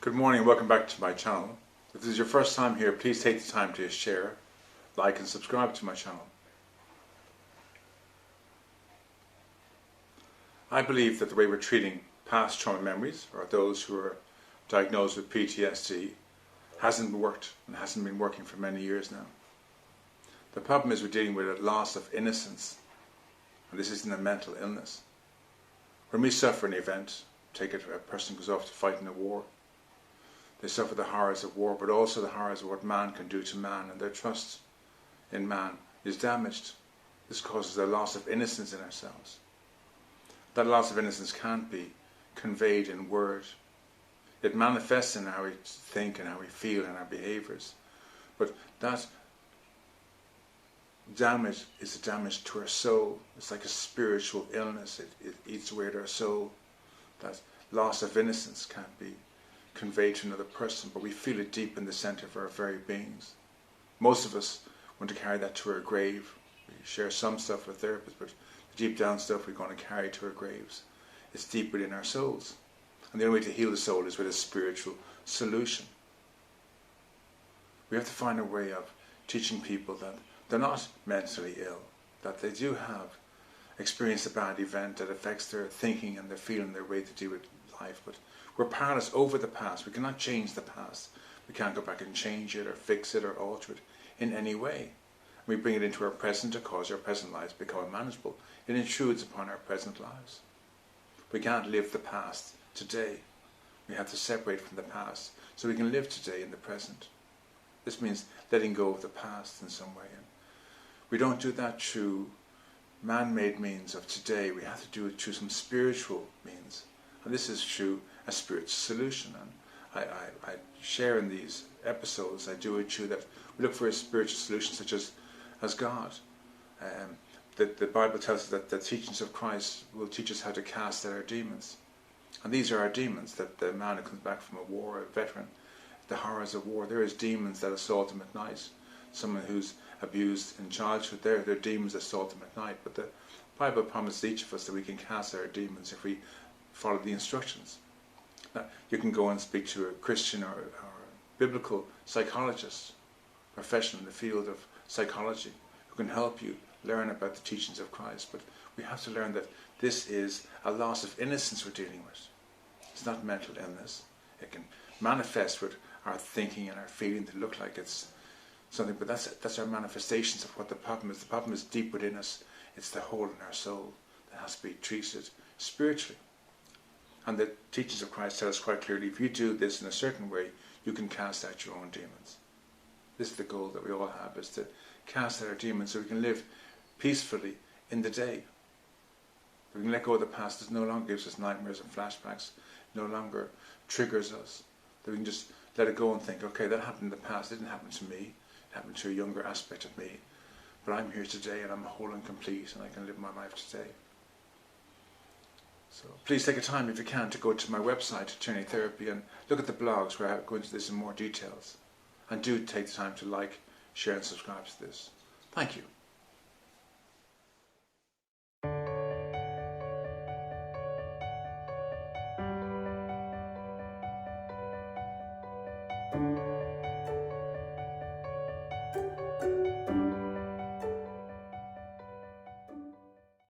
Good morning and welcome back to my channel. If this is your first time here, please take the time to share, like and subscribe to my channel. I believe that the way we're treating past trauma memories, or those who are diagnosed with PTSD, hasn't worked and hasn't been working for many years now. The problem is we're dealing with a loss of innocence, and this isn't a mental illness. When we suffer an event, take it a person goes off to fight in a war, they suffer the horrors of war, but also the horrors of what man can do to man, and their trust in man is damaged. This causes a loss of innocence in ourselves. That loss of innocence can't be conveyed in word. It manifests in how we think and how we feel and our behaviours. But that damage is a damage to our soul. It's like a spiritual illness. It eats away at our soul. That loss of innocence can't be conveyed to another person, but we feel it deep in the centre of our very beings. Most of us want to carry that to our grave. We share some stuff with therapists, but the deep down stuff we're going to carry to our graves. It's deep within our souls. And the only way to heal the soul is with a spiritual solution. We have to find a way of teaching people that they're not mentally ill, that they do have experienced a bad event that affects their thinking and their feeling, their way to deal with life, but we're powerless over the past. We cannot change the past. We can't go back and change it or fix it or alter it in any way. We bring it into our present to cause our present lives to become unmanageable. It intrudes upon our present lives. We can't live the past today. We have to separate from the past so we can live today in the present. This means letting go of the past in some way. And we don't do that through man-made means of today. We have to do it through some spiritual means. And this is through a spiritual solution. And I share in these episodes, I do it through that we look for a spiritual solution such as God. The Bible tells us that the teachings of Christ will teach us how to cast out our demons. And these are our demons, that the man who comes back from a war, a veteran, the horrors of war. There is demons that assault him at night. Someone who's abused in childhood, they're demons that assault him at night. But the Bible promises each of us that we can cast out our demons if we follow the instructions. Now, you can go and speak to a Christian or a biblical psychologist, professional in the field of psychology, who can help you learn about the teachings of Christ. But we have to learn that this is a loss of innocence we're dealing with. It's not mental illness. It can manifest with our thinking and our feeling to look like it's something, but that's our manifestations of what the problem is. The problem is deep within us. It's the hole in our soul that has to be treated spiritually. And the teachings of Christ tell us quite clearly, if you do this in a certain way, you can cast out your own demons. This is the goal that we all have, is to cast out our demons so we can live peacefully in the day. We can let go of the past that no longer gives us nightmares and flashbacks, no longer triggers us. That we can just let it go and think, okay, that happened in the past, it didn't happen to me, it happened to a younger aspect of me. But I'm here today and I'm whole and complete and I can live my life today. So please take a time, if you can, to go to my website, Journey Therapy, and look at the blogs where I go into this in more details. And do take the time to like, share and subscribe to this. Thank you.